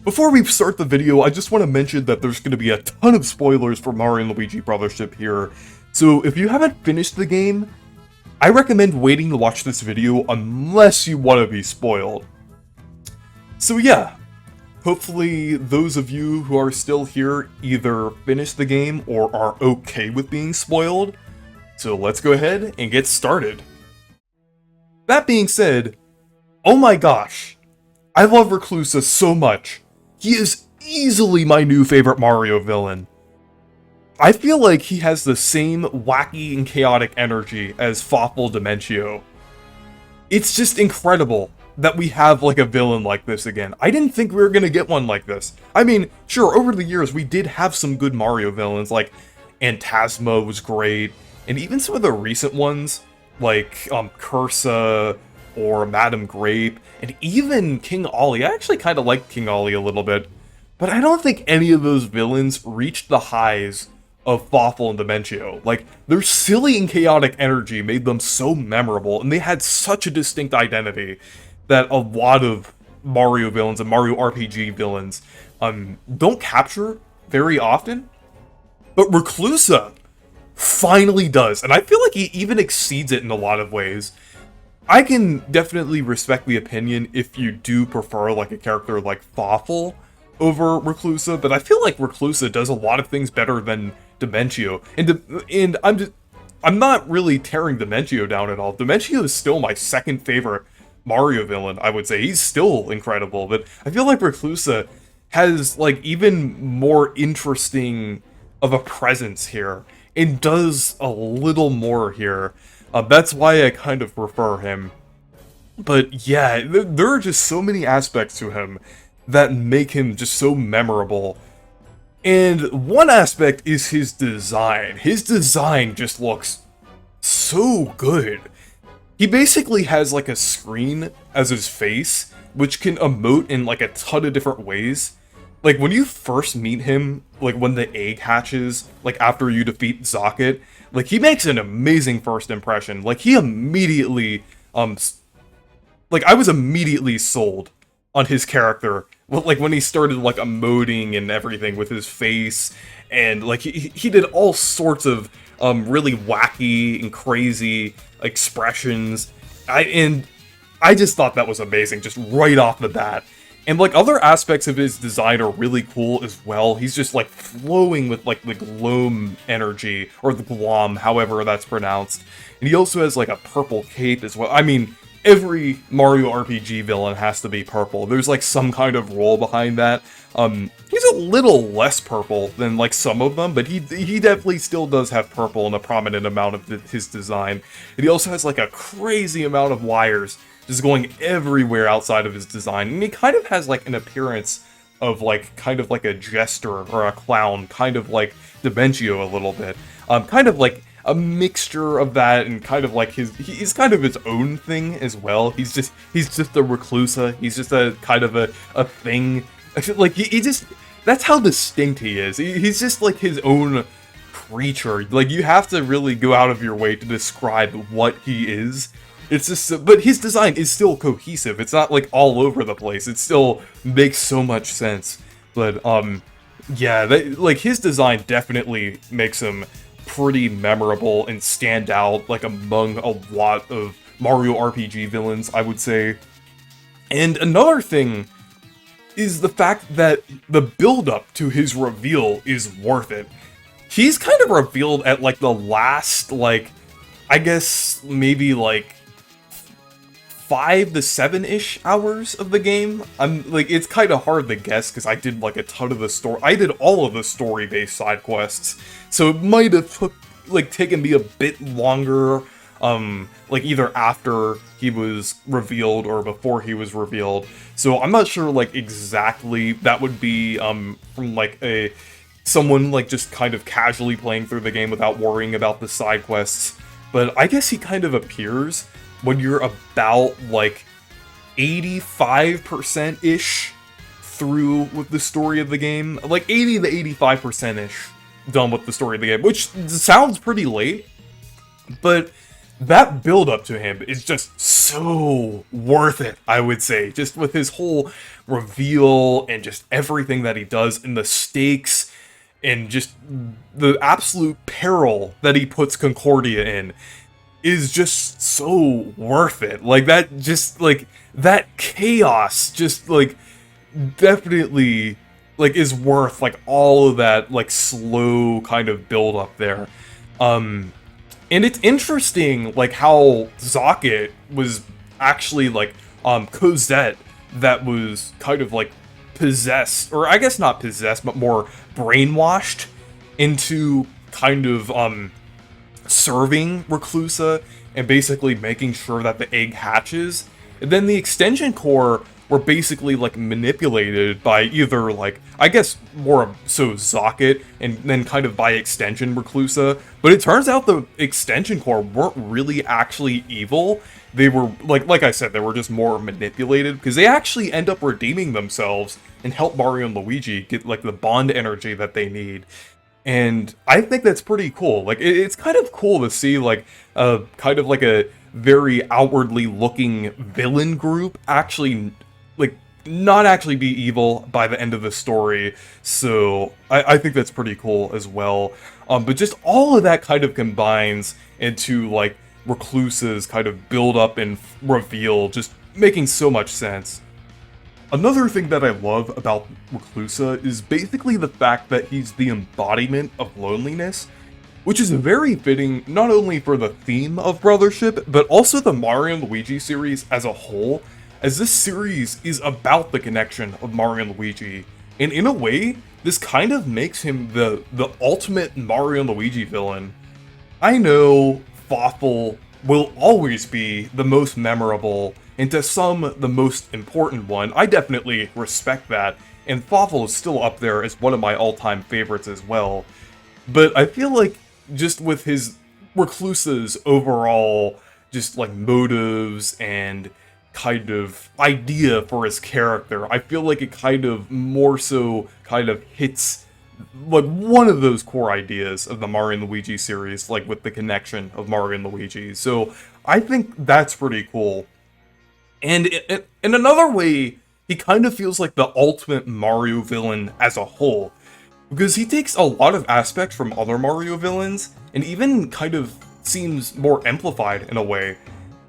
Before we start the video, I just want to mention that there's going to be a ton of spoilers for Mario and Luigi Brothership here. So if you haven't finished the game, I recommend waiting to watch this video unless you want to be spoiled. So yeah, hopefully those of you who are still here either finished the game or are okay with being spoiled. So let's go ahead and get started. That being said, oh my gosh, I love Reclusa so much. He is easily my new favorite Mario villain. I feel like he has the same wacky and chaotic energy as Fawful Dimentio. It's just incredible that we have like a villain like this again. I didn't think we were gonna get one like this. I mean, sure, over the years we did have some good Mario villains, like Phantasma was great, and even some of the recent ones, like Cursa or Madame Grape, and even King Ollie. I actually kind of liked King Ollie a little bit, but I don't think any of those villains reached the highs of Fawful and Dimentio. Like, their silly and chaotic energy made them so memorable, and they had such a distinct identity that a lot of Mario villains and Mario RPG villains don't capture very often. But Reclusa finally does, and I feel like he even exceeds it in a lot of ways. I can definitely respect the opinion if you do prefer like a character like Fawful over Reclusa, but I feel like Reclusa does a lot of things better than Dimentio. And I'm not really tearing Dimentio down at all. Dimentio is still my second favorite Mario villain, I would say. He's still incredible, but I feel like Reclusa has like even more interesting of a presence here and does a little more here. That's why I kind of prefer him. But yeah, there are just so many aspects to him that make him just so memorable. And one aspect is his design. His design just looks so good. He basically has like a screen as his face, which can emote in like a ton of different ways. Like when you first meet him, like when the egg hatches, like after you defeat Zocket, like he makes an amazing first impression. Like he immediately, like I was immediately sold on his character. Like when he started like emoting and everything with his face, and like he did all sorts of really wacky and crazy expressions. I just thought that was amazing, just right off the bat. And like other aspects of his design are really cool as well. He's just like flowing with like the gloam energy, or the glom, however that's pronounced. And he also has like a purple cape as well. I mean, every Mario RPG villain has to be purple. There's like some kind of role behind that. He's a little less purple than like some of them, but he definitely still does have purple in a prominent amount of his design. And he also has like a crazy amount of wires just going everywhere outside of his design. And he kind of has like an appearance of like kind of like a jester or a clown, kind of like Dimentio a little bit. Kind of like a mixture of that and kind of like he's kind of his own thing as well. He's just a Reclusa. He's just a kind of a thing. Like he just, that's how distinct he is. He's just like his own creature. Like you have to really go out of your way to describe what he is. It's just, but his design is still cohesive. It's not like all over the place. It still makes so much sense. But yeah, like his design definitely makes him pretty memorable and stand out like among a lot of Mario RPG villains, I would say. And another thing is the fact that the build-up to his reveal is worth it. He's kind of revealed at like the last, like, I guess maybe like 5 to 7-ish hours of the game. I'm like, it's kind of hard to guess because I did like a ton of the story. I did all of the story-based side quests, so it might have taken me a bit longer. Like either after he was revealed or before he was revealed. So I'm not sure like exactly. That would be from like someone like just kind of casually playing through the game without worrying about the side quests. But I guess he kind of appears when you're about like 85%-ish through with the story of the game. Like 80 to 85%-ish done with the story of the game, which sounds pretty late, but that build up to him is just so worth it, I would say. Just with his whole reveal and just everything that he does and the stakes and just the absolute peril that he puts Concordia in is just so worth it. Like that, just like that chaos, just like definitely like is worth like all of that like slow kind of build up there. And it's interesting like how Zocket was actually like Cosette that was kind of like possessed, or I guess not possessed, but more brainwashed into kind of serving Reclusa and basically making sure that the egg hatches. And then the extension core were basically like manipulated by either like, I guess more so Zocket and then kind of by extension Reclusa. But it turns out the extension core weren't really actually evil. They were like I said, they were just more manipulated because they actually end up redeeming themselves and help Mario and Luigi get like the bond energy that they need. And I think that's pretty cool. Like, it's kind of cool to see, like, kind of like a very outwardly looking villain group actually, like, not actually be evil by the end of the story. So, I think that's pretty cool as well. But just all of that kind of combines into, like, Reclusa's kind of build up and reveal, just making so much sense. Another thing that I love about Reclusa is basically the fact that he's the embodiment of loneliness, which is very fitting not only for the theme of Brothership, but also the Mario and Luigi series as a whole, as this series is about the connection of Mario and Luigi, and in a way, this kind of makes him the ultimate Mario and Luigi villain. I know Fawful will always be the most memorable, and to some, the most important one. I definitely respect that, and Fawful is still up there as one of my all-time favorites as well. But I feel like, just with his Reclusa's overall, just like motives and kind of idea for his character, I feel like it kind of more so kind of hits like one of those core ideas of the Mario and Luigi series, like with the connection of Mario and Luigi. So I think that's pretty cool. And in another way, he kind of feels like the ultimate Mario villain as a whole, because he takes a lot of aspects from other Mario villains, and even kind of seems more amplified in a way.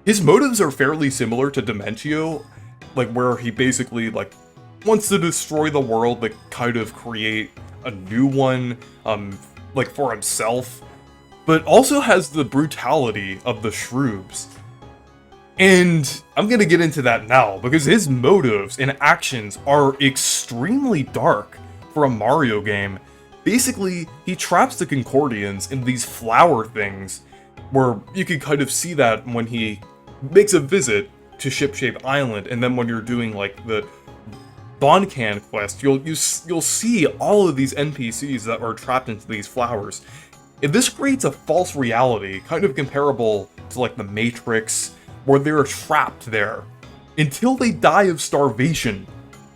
His motives are fairly similar to Dementio, like where he basically like wants to destroy the world, like kind of create a new one, like for himself, but also has the brutality of the Shroobs. And I'm gonna get into that now, because his motives and actions are extremely dark for a Mario game. Basically, he traps the Concordians in these flower things, where you can kind of see that when he makes a visit to Ship-Shape Island, and then when you're doing like the Boncan quest, you'll see all of these NPCs that are trapped into these flowers. And this creates a false reality, kind of comparable to like the Matrix, where they're trapped there until they die of starvation.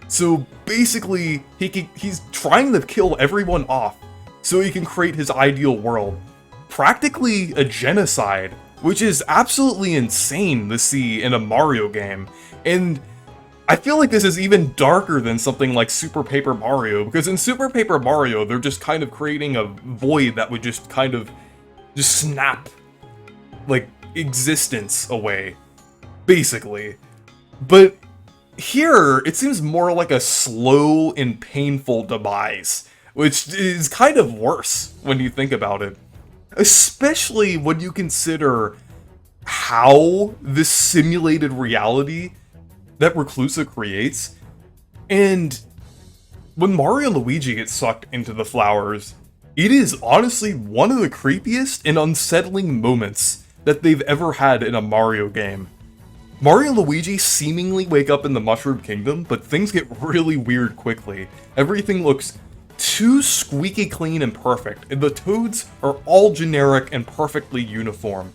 So basically, he's trying to kill everyone off so he can create his ideal world. Practically a genocide, which is absolutely insane to see in a Mario game. And I feel like this is even darker than something like Super Paper Mario, because in Super Paper Mario, they're just kind of creating a void that would just kind of just snap, like, existence away, basically. But here, it seems more like a slow and painful demise, which is kind of worse when you think about it. Especially when you consider how this simulated reality that Reclusa creates. And when Mario and Luigi get sucked into the flowers, it is honestly one of the creepiest and unsettling moments that they've ever had in a Mario game. Mario and Luigi seemingly wake up in the Mushroom Kingdom, but things get really weird quickly. Everything looks too squeaky clean and perfect, and the Toads are all generic and perfectly uniform.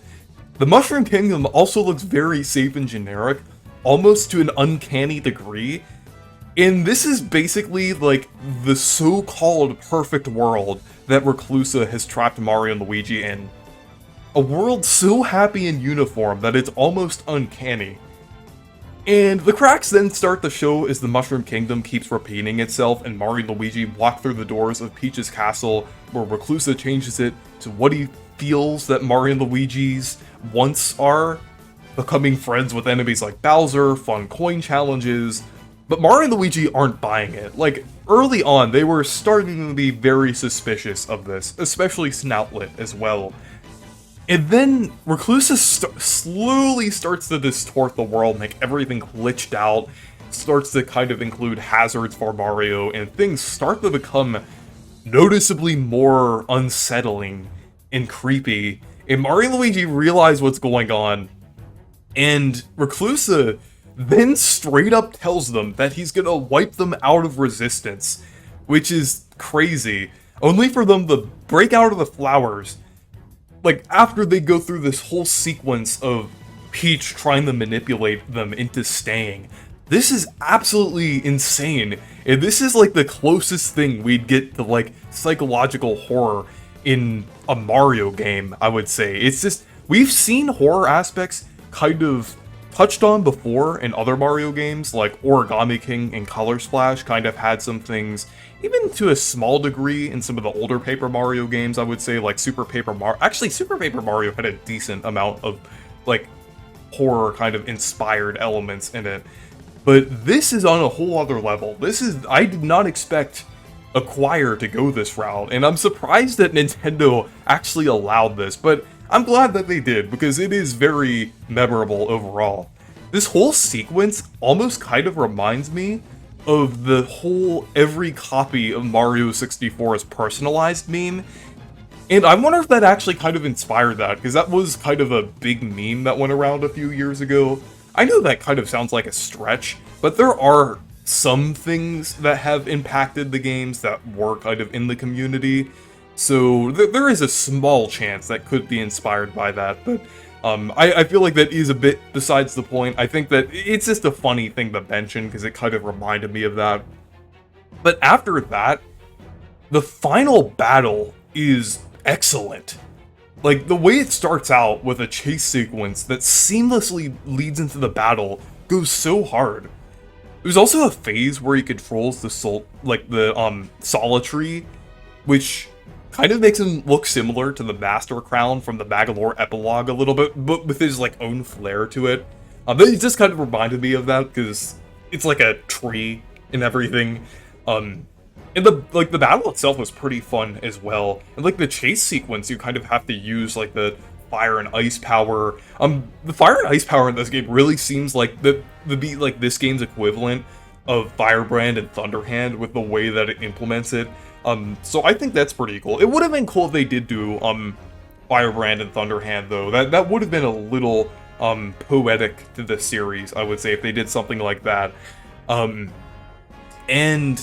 The Mushroom Kingdom also looks very safe and generic, almost to an uncanny degree, and this is basically like the so-called perfect world that Reclusa has trapped Mario and Luigi in. A world so happy and uniform that it's almost uncanny. And the cracks then start to show as the Mushroom Kingdom keeps repeating itself and Mario and Luigi walk through the doors of Peach's castle, where Reclusa changes it to what he feels that Mario and Luigi's wants are, becoming friends with enemies like Bowser, fun coin challenges, but Mario and Luigi aren't buying it. Like, early on, they were starting to be very suspicious of this, especially Snoutlet as well. And then Reclusa slowly starts to distort the world, make everything glitched out, starts to kind of include hazards for Mario, and things start to become noticeably more unsettling and creepy. And Mario and Luigi realize what's going on, and Reclusa then straight up tells them that he's gonna wipe them out of resistance, which is crazy, only for them to break out of the flowers. Like, after they go through this whole sequence of Peach trying to manipulate them into staying. This is absolutely insane, and this is like the closest thing we'd get to like psychological horror in a Mario game, I would say. It's just, we've seen horror aspects kind of touched on before in other Mario games, like Origami King and Color Splash kind of had some things, even to a small degree in some of the older Paper Mario games, I would say, like Super Paper Mario. Actually, Super Paper Mario had a decent amount of, like, horror kind of inspired elements in it. But this is on a whole other level. This is, I did not expect Acquire to go this route, and I'm surprised that Nintendo actually allowed this, but I'm glad that they did, because it is very memorable overall. This whole sequence almost kind of reminds me of the whole every copy of Mario 64 is personalized meme, and I wonder if that actually kind of inspired that, because that was kind of a big meme that went around a few years ago. I know that kind of sounds like a stretch, but there are some things that have impacted the games that were kind of in the community, so there is a small chance that could be inspired by that, but I feel like that is a bit besides the point. I think that it's just a funny thing to mention because it kind of reminded me of that. But after that, the final battle is excellent. Like, the way it starts out with a chase sequence that seamlessly leads into the battle goes so hard. There's also a phase where he controls the Solitary, which kind of makes him look similar to the Master Crown from the Magolor epilogue a little bit, but with his like own flair to it. It just kind of reminded me of that because it's like a tree and everything. And the battle itself was pretty fun as well. And like the chase sequence, you kind of have to use like the fire and ice power. The fire and ice power in this game really seems like this game's equivalent of Firebrand and Thunderhand with the way that it implements it. So I think that's pretty cool. It would have been cool if they did do Firebrand and Thunderhand though. That would have been a little poetic to the series, I would say, if they did something like that. And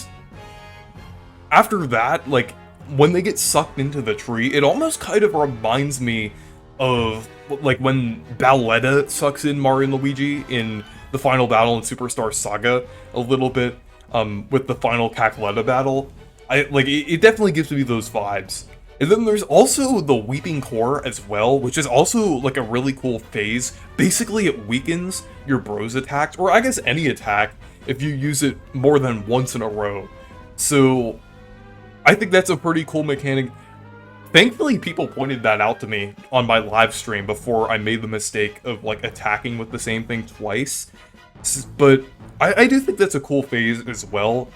after that, like when they get sucked into the tree, it almost kind of reminds me of like when Bowletta sucks in Mario and Luigi in the final battle in Superstar Saga a little bit, with the final Cackletta battle. It definitely gives me those vibes. And then there's also the Weeping Core as well, which is also like a really cool phase. Basically, it weakens your Bros attacks, or I guess any attack, if you use it more than once in a row. So I think that's a pretty cool mechanic. Thankfully, people pointed that out to me on my live stream before I made the mistake of like attacking with the same thing twice. But I do think that's a cool phase as well.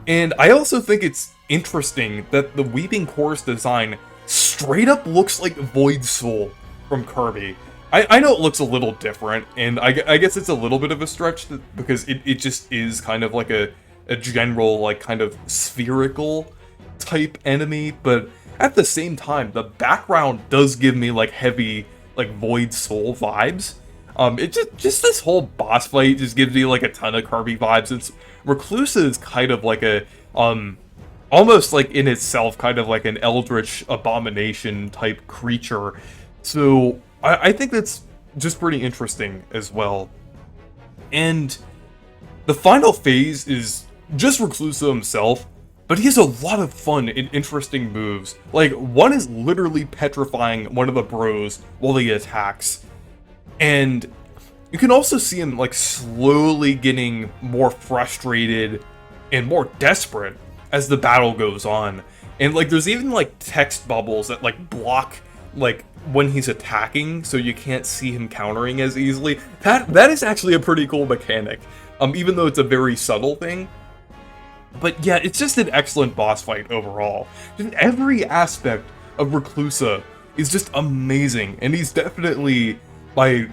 And I also think it's interesting that the Weeping Core's design straight up looks like Void Soul from Kirby. I know it looks a little different, and I guess it's a little bit of a stretch because it just is kind of like a general, like, kind of spherical type enemy, but at the same time, the background does give me, like, heavy, like, Void Soul vibes. It just this whole boss fight just gives me, like, a ton of Kirby vibes. Reclusa is kind of like a, almost like in itself, kind of like an eldritch abomination type creature. So I think that's just pretty interesting as well. And the final phase is just Reclusa himself, But he has a lot of fun and interesting moves. Like, one is literally petrifying one of the bros while he attacks. And you can also see him, like, slowly getting more frustrated and more desperate as the battle goes on. And, like, there's even, like, text bubbles that, like, block, like, when he's attacking, so you can't see him countering as easily. That is actually a pretty cool mechanic, even though it's a very subtle thing. But yeah, it's just an excellent boss fight overall. Just every aspect of Reclusa is just amazing, and he's definitely my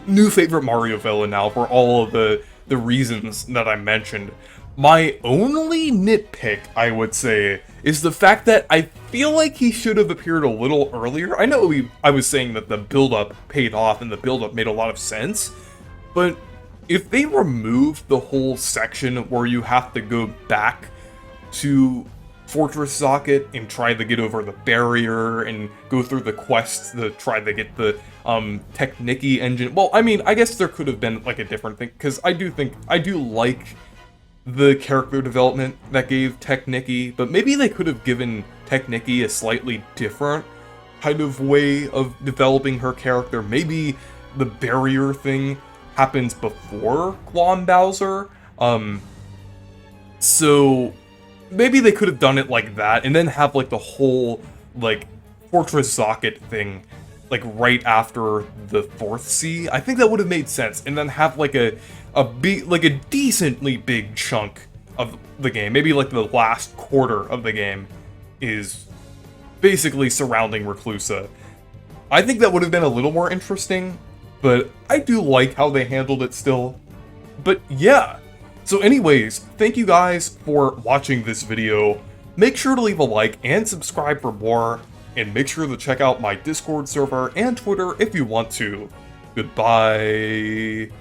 new favorite Mario villain now for all of the reasons that I mentioned. My only nitpick, I would say, is the fact that I feel like he should have appeared a little earlier. I know I was saying that the build-up paid off and the build-up made a lot of sense, but if they remove the whole section where you have to go back to Fortress Socket and try to get over the barrier and go through the quests to try to get the Technicky engine. Well, I mean, I guess there could have been like a different thing, because I do like the character development that gave Technicky, but maybe they could have given Technicky a slightly different kind of way of developing her character. Maybe the barrier thing happens before Guam Bowser, so maybe they could have done it like that, and then have like the whole like Fortress Socket thing like right after the 4th sea. I think that would have made sense, and then have like a decently big chunk of the game, maybe like the last quarter of the game is basically surrounding Reclusa. I think that would have been a little more interesting, but I do like how they handled it still. But yeah, so anyways, thank you guys for watching this video. Make sure to leave a like and subscribe for more, and make sure to check out my Discord server and Twitter if you want to. Goodbye.